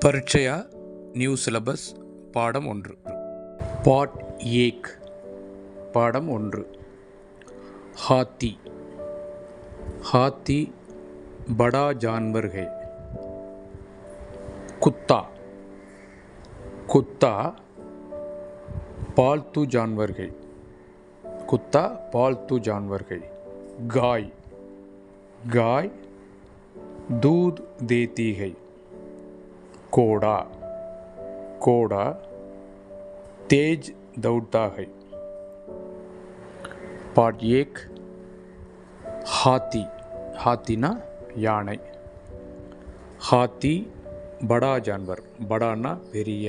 பரீட்சையா new syllabus பாடம் 1 பாட் ஏக் பாடம் 1 हाथी हाथी बड़ा जानवर है। कुत्ता कुत्ता पालतू जानवर है। कुत्ता पालतू जानवर है। गाय गाय दूध देती है। घोड़ा घोड़ा तेज दौड़ता है। पार्ट एक हाथी हाथी ना याனை हाथी बड़ा जानवर बड़ाना பெரிய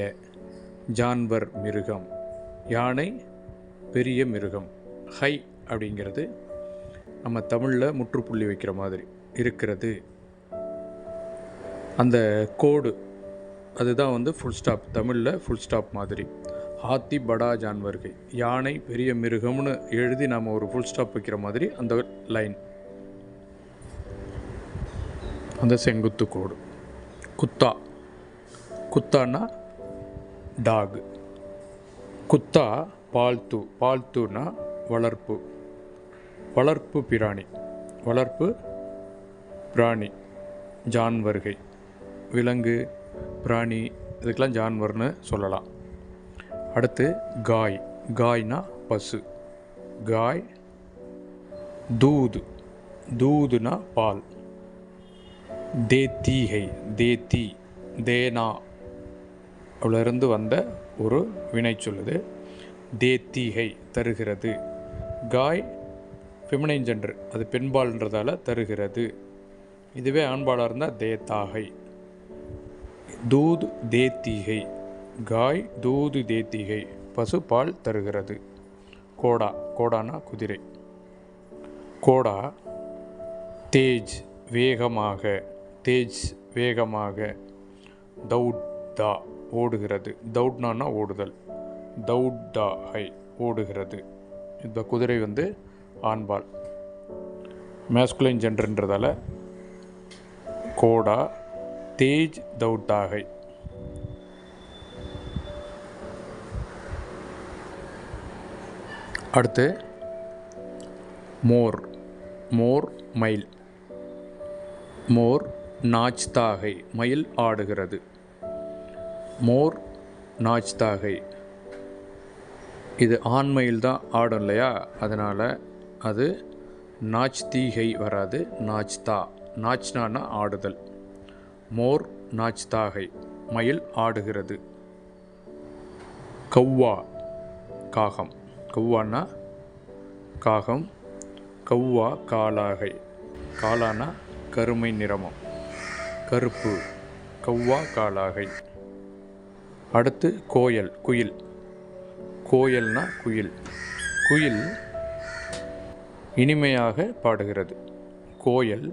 जानवर மிருகம் யானை பெரிய மிருகம் ஹை அப்படிங்கிறது நம்ம தமிழில் முற்றுப்புள்ளி வைக்கிற மாதிரி இருக்கிறது அந்த கோடு அதுதான் ஃபுல் ஸ்டாப் தமிழில் ஃபுல் ஸ்டாப் மாதிரி ஹாத்தி படா ஜான்வர்கள் யானை பெரிய மிருகம்னு எழுதி நாம் ஒரு ஃபுல் ஸ்டாப் வைக்கிற மாதிரி அந்த லைன் அந்த செங்குத்து கோடு குத்தா குத்தானா டாக் குத்தா பால்த்து பால்த்துனா வளர்ப்பு வளர்ப்பு பிராணி வளர்ப்பு பிராணி ஜான்வர்கள் விலங்கு பிராணி இதுக்கெல்லாம் ஜான்வர்னு சொல்லலாம். அடுத்து காய் காய்னா பசு காய் தூது தூதுனா பால் தேத்தீகை தேத்தி தேனா அவ்வளோருந்து வந்த ஒரு வினை சொல்லுது தேத்தீகை தருகிறது காய் ஃபெமினைன் ஜெண்டர் அது பெண்பால்ன்றதால தருகிறது இதுவே ஆண்பாலாக இருந்தால் தேத்தாகை दूध देती है गाय दूध देती है பசு பால் தருகிறது. கோடா கோடானா குதிரை கோடா தேஜ் வேகமாக தேஜ் வேகமாக தௌட்டா ஓடுகிறது தௌட்னானா ஓடுதல் தௌட்டா ஹை ஓடுகிறது. இந்த குதிரை ஆண்பால் மேஸ்குலைன் ஜெண்டர்ன்றதால கோடா तेज दौड़ता है. அடுத்து मोर मोर மயில் मोर नाचता है மயில் ஆடுகிறது मोर नाचता है இது ஆண் மயில் தான் ஆடும் இல்லையா அதனால் அது நாச்தீகை வராது நாச்தா நாச்னானா ஆடுதல் மோர் நாச்தாகை மயில் ஆடுகிறது. கௌவா காகம் கௌவானா காகம் கௌவா காலாகை காலானா கருமை நிறமம் கருப்பு கௌவா காலாகை. அடுத்து கோயல் குயில் கோயல்னா குயில் குயில் இனிமையாக பாடுகிறது கோயல்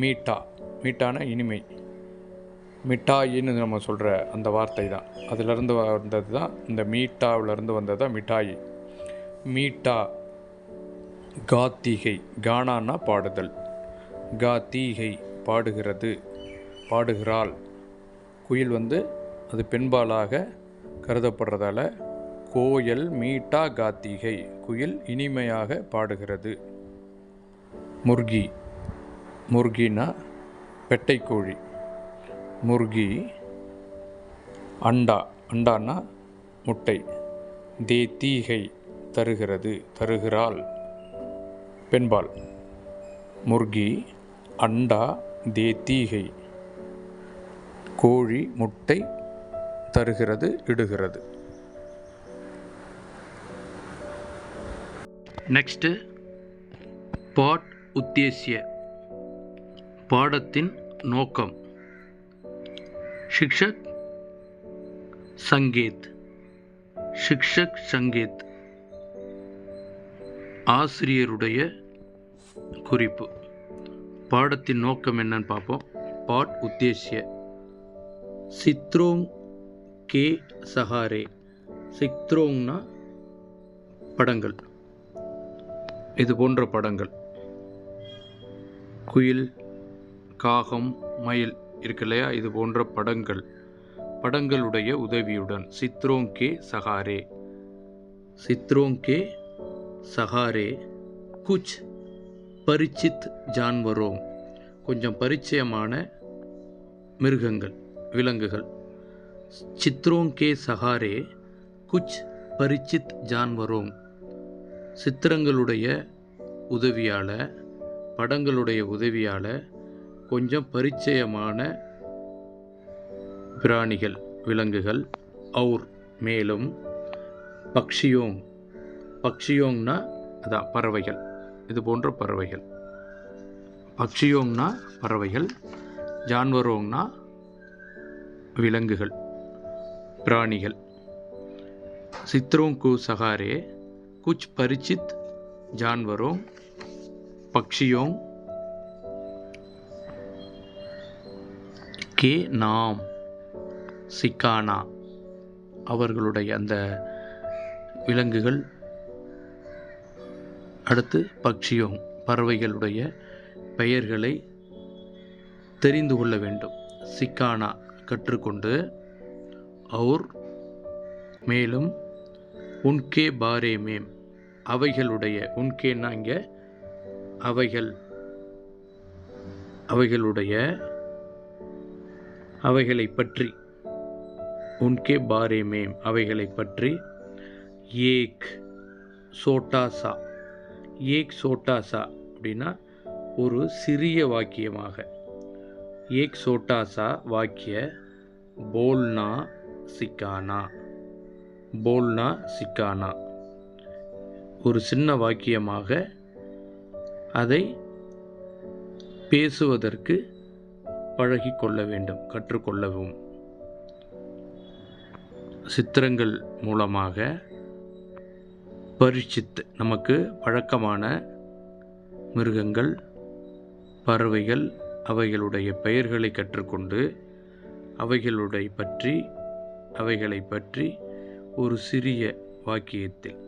மீட்டா மீட்டானா இனிமை மிட்டாயின்னு நம்ம சொல்கிற அந்த வார்த்தை தான் அதிலிருந்து வந்தது தான் இந்த மீட்டாவிலேருந்து வந்தது தான் மிட்டாயி மீட்டா காத்தீகை கானானா பாடுதல் காத்தீகை பாடுகிறது பாடுகிறாள் குயில் அது பெண்பாலாக கருதப்படுறதால கோயல் மீட்டா காத்தீகை குயில் இனிமையாக பாடுகிறது. முர்கி முர்கினா பெட்டைக்கோழி முர்கி அண்டா அண்டானா முட்டை தேத்தீகை தருகிறது தருகிறாள் பெண்பால் முர்கி அண்டா தேத்தீகை கோழி முட்டை தருகிறது இடுகிறது. நெக்ஸ்ட்டு பாட் உத்தேசிய பாடத்தின் நோக்கம் शिक्षक संगीत शिक्षक संगीत ஆசிரியருடைய குறிப்பு பாடத்தின் நோக்கம் என்னன்னு பார்ப்போம். பாட் உத்தேசிய சித்ரோங் கே சஹாரே சித்ரோங்னா படங்கள் இது போன்ற படங்கள் குயில் காகம் மயில் இருக்கு இல்லையா, இது போன்ற படங்கள் படங்களுடைய உதவியுடன். சித்ரோं के सहारे, சித்ரோं के सहारे कुछ परिचित जानवरों, கொஞ்சம் பரிச்சயமான மிருகங்கள், விலங்குகள். சித்ரோं के सहारे कुछ परिचित जानवरों, சித்திரங்களுடைய உதவியால், படங்களுடைய உதவியால் கொஞ்சம் பரிச்சயமான பிராணிகள், விலங்குகள். और மேலும் பக்ஷியோங், பக்ஷியோங்னா அதான் பறவைகள், இது போன்ற பறவைகள். பக்ஷியோங்னா பறவைகள், ஜான்வரோங்னா விலங்குகள், பிராணிகள். சித்ரோं को सहारे कुछ परिचित जानवरों पक्षियों के नाम सिकाना, அவர்களுடைய அந்த விலங்குகள். அடுத்து பக்ஷியோங், பறவைகளுடைய பெயர்களை தெரிந்து கொள்ள வேண்டும். சிக்கானா கற்றுக்கொண்டு, और மேலும் உன்கே பாரே மேம், அவைகளுடைய, உன்கேன்னா இங்கே அவைகள், அவைகளுடைய, அவைகளை பற்றி, உன்கே பாரே மேம் அவைகளை பற்றி. ஏக் சோட்டாசா, ஏக் சோட்டாசா அப்படின்னா ஒரு சிறிய வாக்கியமாக. ஏக் சோட்டாசா வாக்கிய போல்னா சிக்கானா, போல்னா சிக்கானா, ஒரு சின்ன வாக்கியமாக அதை பேசுவதற்கு பழகிக்கொள்ள வேண்டும், கற்றுக்கொள்ளவும். சித்திரங்கள் மூலமாக பரிச்சித், நமக்கு பழக்கமான மிருகங்கள், பறவைகள், அவைகளுடைய பெயர்களை கற்றுக்கொண்டு அவைகளை பற்றி ஒரு சிறிய வாக்கியத்தில்,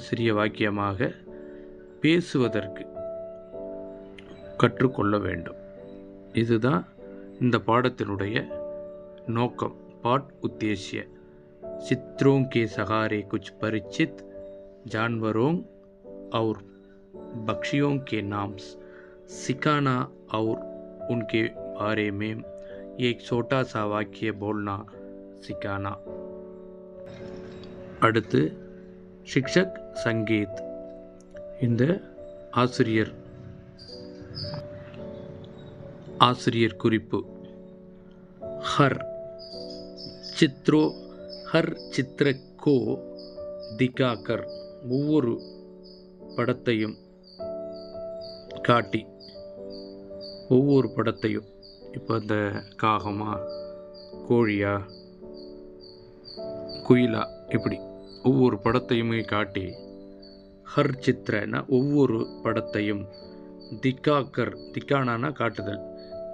சிறிய வாக்கியமாக பேசுவதற்கு கற்றுக்கொள்ள வேண்டும். இதுதான் இந்த பாடத்தினுடைய நோக்கம், பாட் உத்தேசிய. चित्रों के सहारे कुछ परिचित जानवरों और पक्षियों के नाम सिखाना और उनके बारे में एक छोटा सा वाक्य बोलना सिखाना. அடுத்து शिक्षक संगीत. இந்த ஆசிரியர் குறிப்பு. ஹர் சித்திர கோ திகாக்கர், ஒவ்வொரு படத்தையும் காட்டி, ஒவ்வொரு படத்தையும், இப்போ இந்த காகமா, கோழியா, குயிலா, இப்படி ஒவ்வொரு படத்தையுமே காட்டி. ஹர் சித்திரனா ஒவ்வொரு படத்தையும், திகாக்கர், திக்கானானா காட்டுதல்,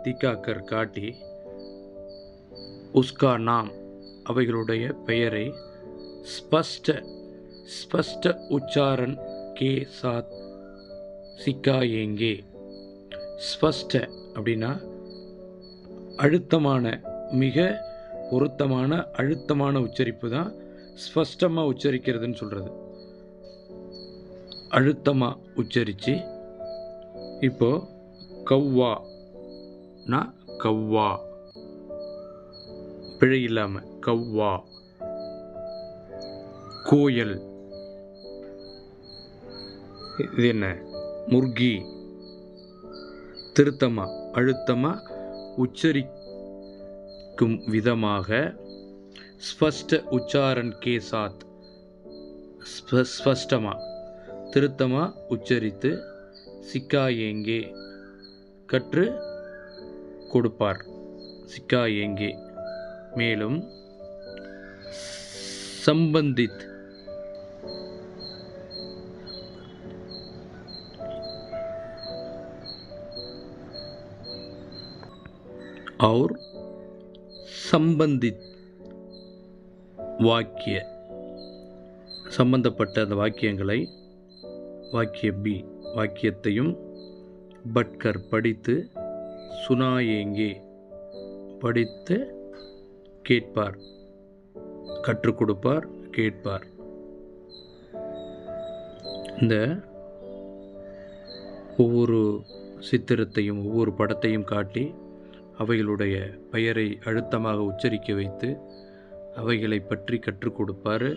திகாக்கர் காட்டி. உஸ்கா நாம் அவைகளுடைய பெயரை ஸ்பஷ்ட உச்சாரன் கே சாத் சிக்காயேங்கே. ஸ்பஷ்ட அப்படின்னா அழுத்தமான, மிக பொருத்தமான அழுத்தமான உச்சரிப்பு தான் ஸ்பஷ்டமாக உச்சரிக்கிறதுன்னு சொல்கிறது. அழுத்தமாக உச்சரித்து, இப்போது கவ்வானா கவ்வா, பிழை இல்லாமல் கவ்வா. கோயல், இது என்ன, முர்கி. திருத்தமாக அழுத்தமாக உச்சரிக்கும் விதமாக ஸ்பஷ்ட உச்சாரன் கே சாத், ஸ்பஷ்டமாக திருத்தமாக உச்சரித்து சிக்காயேங்கே கற்று கொடுப்பார். சிக்காயேங்கே. மேலும் संबंधित और संबंधित வாக்கிய, சம்பந்தப்பட்ட அந்த வாக்கியங்களை, வாக்கிய பி வாக்கியத்தையும் பட்கர் படித்து, சுனாயேங்கே படித்து கேட்பார், கற்றுக் கொடுப்பார், கேட்பார். இந்த ஒவ்வொரு சித்திரத்தையும் ஒவ்வொரு படத்தையும் காட்டி அவைகளுடைய பெயரை அழுத்தமாக உச்சரிக்க வைத்து அவைகளை பற்றி கற்றுக் கொடுப்பார்.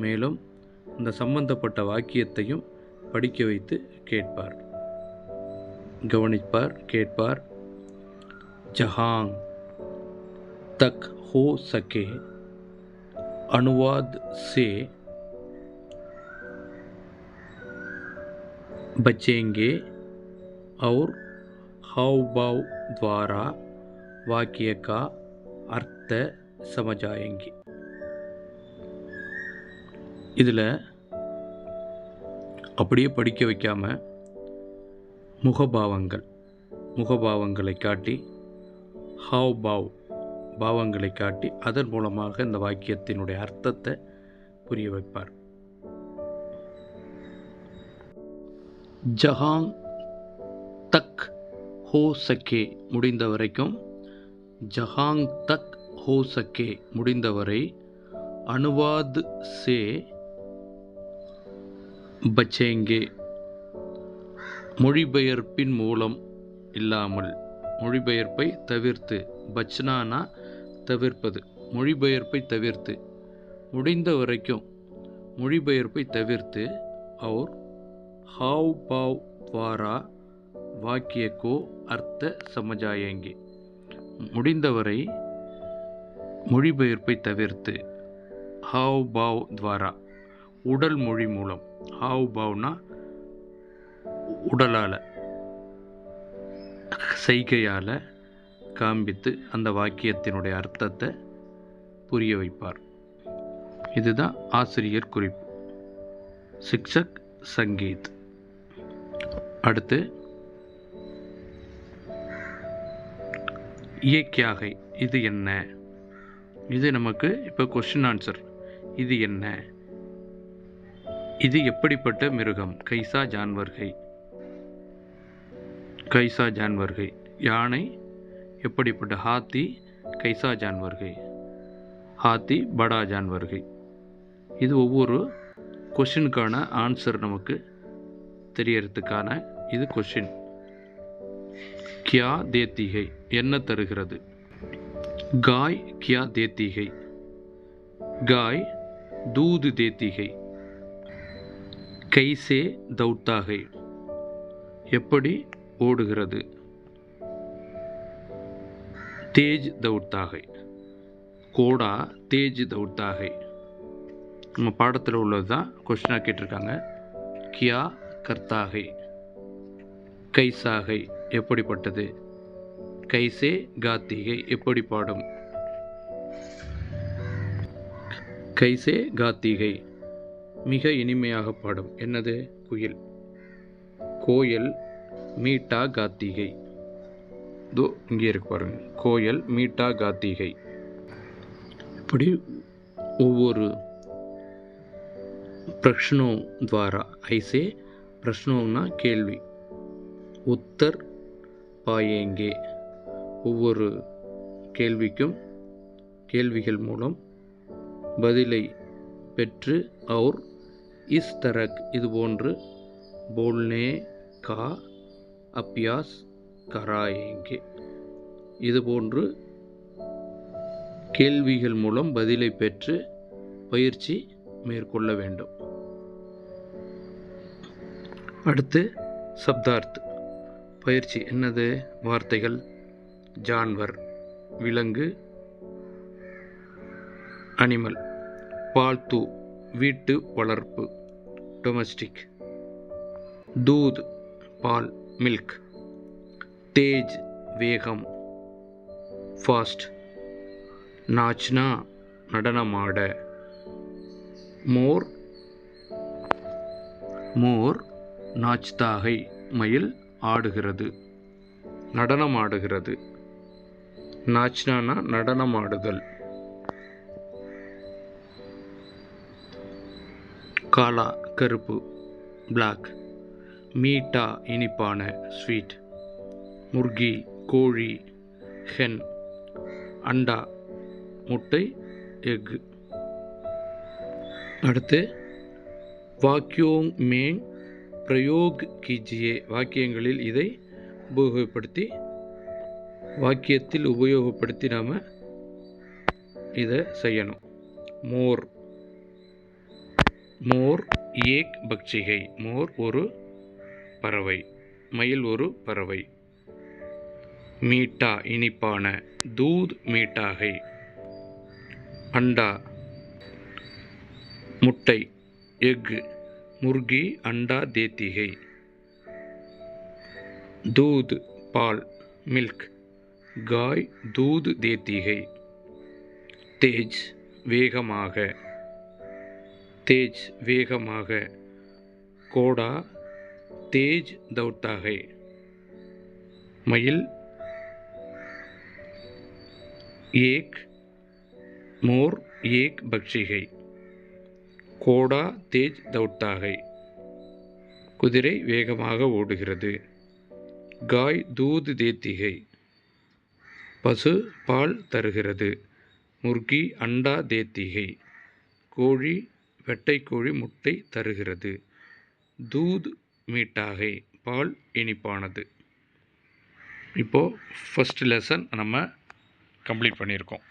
மேலும் அந்த சம்பந்தப்பட்ட வாக்கியத்தையும் படிக்க வைத்து கேட்பார், கவனிப்பார், கேட்பார். ஜஹாங் தக் ஹோ சகே अनुवाद से बचेंगे और हाव भाव द्वारा वाक्य का अर्थ समझाएंगे. இதில் அப்படியே படிக்க வைக்காமல் முகபாவங்களை காட்டி ஹாவ் பாவங்களை காட்டி அதன் மூலமாக இந்த வாக்கியத்தினுடைய அர்த்தத்தை புரிய வைப்பார். ஜஹாங் தக் ஹோ சக்கே முடிந்த வரைக்கும், ஜஹாங் தக் ஹோ சக்கே முடிந்தவரை, அனுவாத் சே பச்சேங்கே மொழிபெயர்ப்பின் மூலம் இல்லாமல், மொழிபெயர்ப்பை தவிர்த்து, பச்னானா தவிர்ப்பது, மொழிபெயர்ப்பை தவிர்த்து, முடிந்த வரைக்கும் மொழிபெயர்ப்பை தவிர்த்து, और हाव भाव द्वारा वाक्य को अर्थ समझाएंगे. முடிந்தவரை மொழிபெயர்ப்பை தவிர்த்து, हाव भाव द्वारा உடல் மொழி மூலம், हाव भावனா உடலால் செய்கையால் காண்பித்து அந்த வாக்கியத்தினுடைய அர்த்தத்தை புரிய வைப்பார். இதுதான் ஆசிரியர் குறிப்பு. சிக்ஷக் சங்கீத். அடுத்து ये क्या है, இது என்ன? இது நமக்கு இப்போ கொஸ்டின் ஆன்சர். இது என்ன? இது எப்படிப்பட்ட மிருகம்? கைசா ஜான்வர்கை, கைசா ஜான்வர்கை. யானை எப்படிப்பட்ட? ஹாத்தி கைசா ஜான்வர்கை, ஹாத்தி படா ஜான்வர்கை. இது ஒவ்வொரு கொஷினுக்கான ஆன்சர் நமக்கு தெரியறதுக்கான இது கொஷின். கியா தேத்திகை என்ன தருகிறது? காய் கியா தேத்திகை, காய் தூது தேத்திகை. கைசே தௌட்டாகை எப்படி ஓடுகிறது? தேஜ் தௌட்டாகை, கோடா தேஜ் தௌட்டாகை. நம்ம பாடத்தில் உள்ளது தான் கொஸ்டினாக கேட்டிருக்காங்க. கியா கர்த்தாகை, கைசாகை எப்படிப்பட்டது? கைசே காத்திகை எப்படி பாடும்? கைசே காத்திகை மிக இனிமையாக பாடும். என்னது? குயில். கோயல் மீட்டா காத்திகை. தோ இங்கே இருக்கு பாருங்க, கோயல் மீட்டா காத்திகை. இப்படி ஒவ்வொரு பிரஷ்னோ துவாரா, ஐசே பிரஷ்னோன்னா கேள்வி, உத்தர் பாயேங்கே ஒவ்வொரு கேள்விக்கும் கேள்விகள் மூலம் பதிலை பெற்று, और इस तरह இதுபோன்று बोलने का अभ्यास कराएंगे இதுபோன்று கேள்விகள் மூலம் பதிலை பெற்று பயிற்சி மேற்கொள்ள வேண்டும். அடுத்து சப்தார்த் பயிற்சி. என்னது? வார்த்தைகள். ஜான்வர் விலங்கு, அனிமல். பால்து வீட்டு வளர்ப்பு, டொமஸ்டிக். தூத் பால், மில்க். தேஜ் வேகம், ஃபாஸ்ட். நாச்னா நடனமாட. மோர் மோர் நாச்தாகை மயில் ஆடுகிறது, நடனமாடுகிறது. நாச்னானா நடனமாடுதல். காலா கருப்பு, பிளாக். மீட்டா இனிப்பான, ஸ்வீட். முர்கி கோழி, ஹென். அண்டா முட்டை எக். அடுத்து வாக்கியோங் மேங் பிரயோக் கீஜியே, வாக்கியங்களில் இதை உபயோகப்படுத்தி நாம் இதை செய்யணும். மோர் ஏக் பக்ஷிகை, மோர் ஒரு பறவை, மயில் ஒரு பறவை. மீட்டா இனிப்பான, தூத் மீட்டாகை. அண்டா முட்டை, எக் முர்கி அண்டா தேத்தி है. दूध பால், மில்க், காய் दूध देती है. तेज வேகமாக, கோடா तेज दौड़ता है. மயில் एक, मोर एक பக்ஷி है. கோடா தேஜ் தௌட்டாகை, குதிரை வேகமாக ஓடுகிறது. காய் தூத் தேத்திகை, பசு பால் தருகிறது. முர்கி அண்டா தேத்திகை, கோழி வெட்டைக்கோழி முட்டை தருகிறது. தூத் மீட்டாகை, பால் இனிப்பானது. இப்போது ஃபஸ்ட் லெசன் நம்ம கம்ப்ளீட் பண்ணியிருக்கோம்.